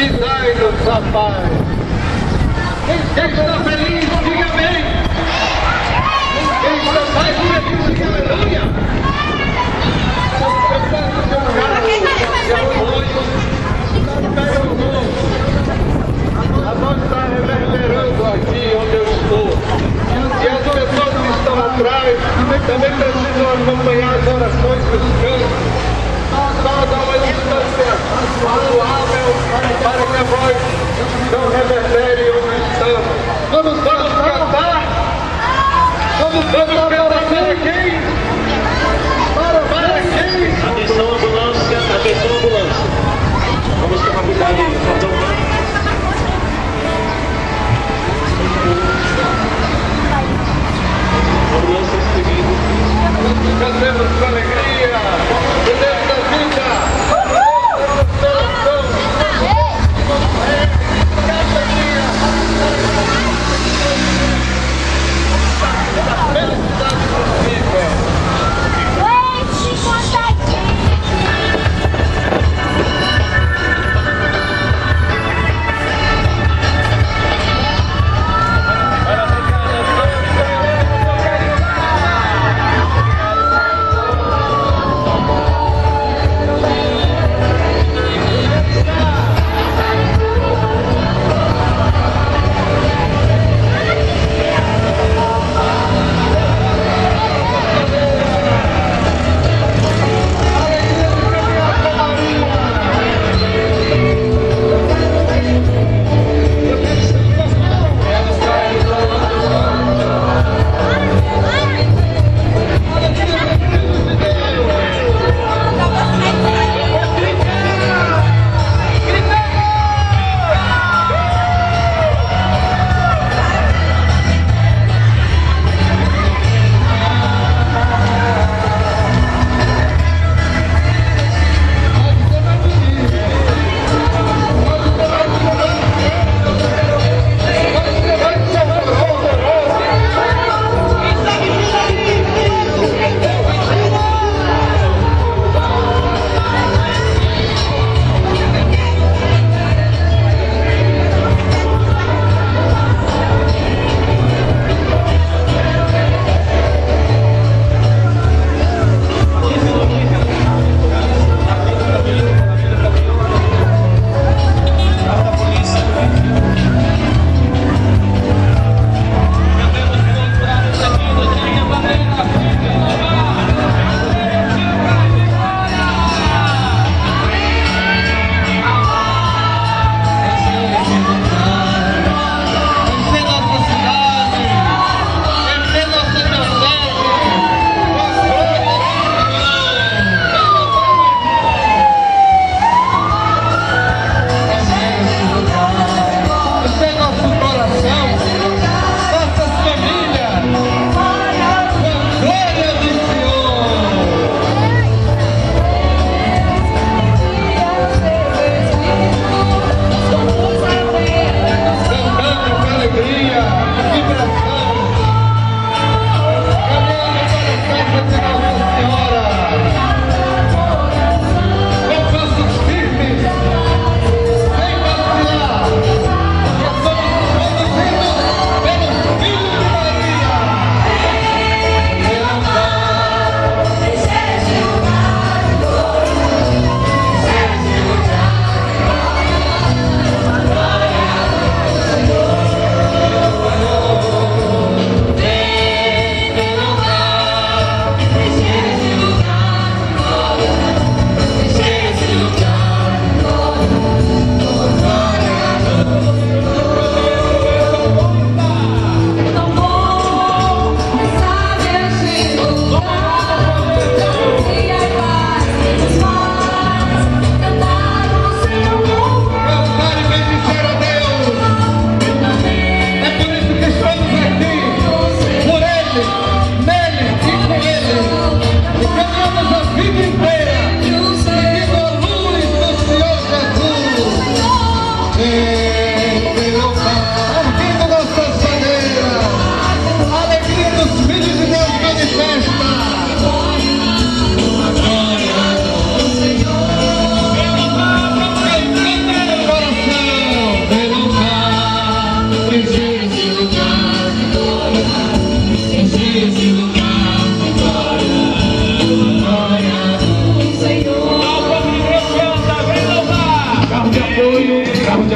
e dai-nos a paz. Quem está feliz, diga amém. Quem está mais feliz, diga aleluia. A voz está reverberando aqui onde eu estou. E as pessoas que estão atrás também precisam acompanhar as orações dos cantos. Só dá uma distância razoável para que a voz não reverbere onde estamos. Vamos cantar? Vamos cantar para quem? Para quem? Atenção ambulância, atenção ambulância. Vamos tomar cuidado aí. Ambulância seguindo. Cantemos com alegria. Deus da vida.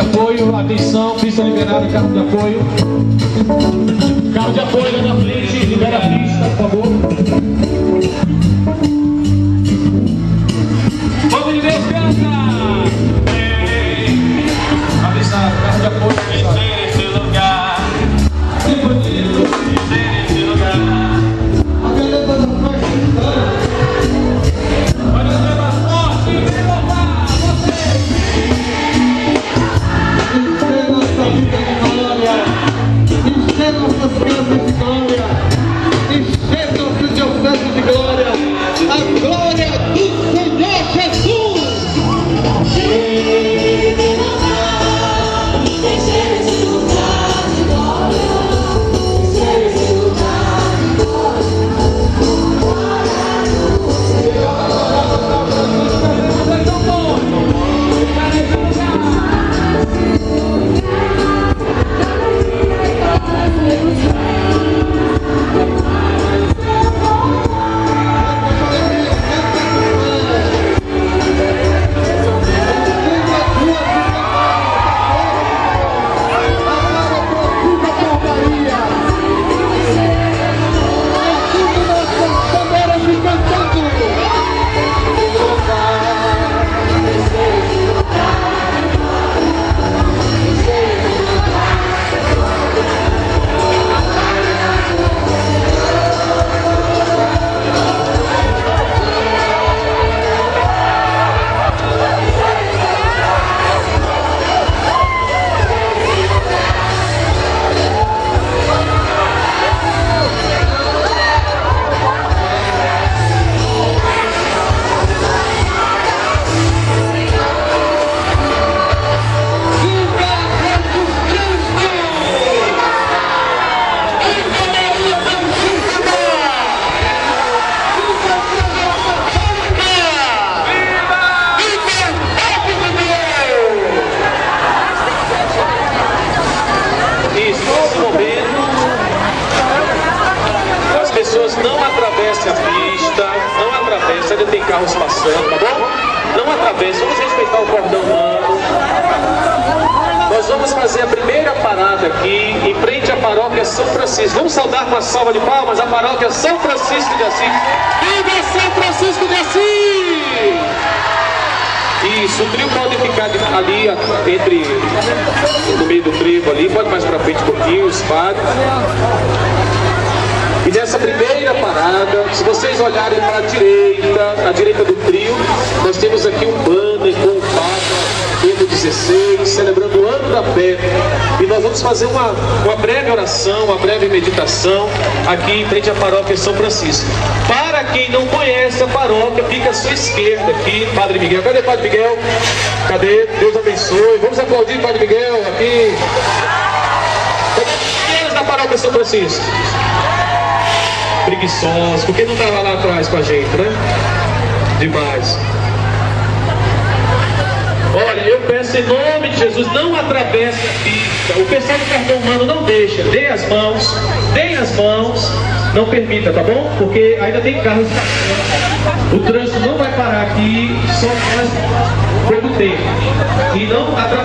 apoio, atenção, pista liberada, carro de apoio. Carro de apoio na frente, libera a pista, por favor. Vamos de Deus, canta! Avisado, carro de apoio, avisado. Nesse lugar, nesse lugar. A beleza da festa. Olha as forte, vem louvar você. Encher nossa vida de glória, encher nossas casas de glória, encher nosso diocese de glória, a glória do Senhor Jesus. Não atravesse a pista, não atravesse, ainda tem carros passando, tá bom? Não atravesse, vamos respeitar o cordão humano. Nós vamos fazer a primeira parada aqui, em frente à paróquia São Francisco. Vamos saudar com uma salva de palmas a paróquia São Francisco de Assis. Viva São Francisco de Assis! Isso, o trio pode ficar ali, no meio do trio ali, pode mais pra frente um pouquinho, os padres. E nessa primeira parada, se vocês olharem para a direita do trio, nós temos aqui um banner com o Papa Bento XVI, celebrando o ano da fé. E nós vamos fazer uma breve oração, uma breve meditação aqui em frente à paróquia São Francisco. Para quem não conhece a paróquia, fica à sua esquerda aqui, Padre Miguel. Cadê Padre Miguel? Cadê? Deus abençoe. Vamos aplaudir Padre Miguel aqui. Quem é da paróquia São Francisco? Preguiçosos, porque não estava lá atrás com a gente, né? Demais. Olha, eu peço em nome de Jesus, não atravesse a pista. O pessoal do cartão humano não deixa. Deem as mãos, não permita, tá bom? Porque ainda tem carros passando. O trânsito não vai parar aqui, só mais pouco tempo. E não atravesse.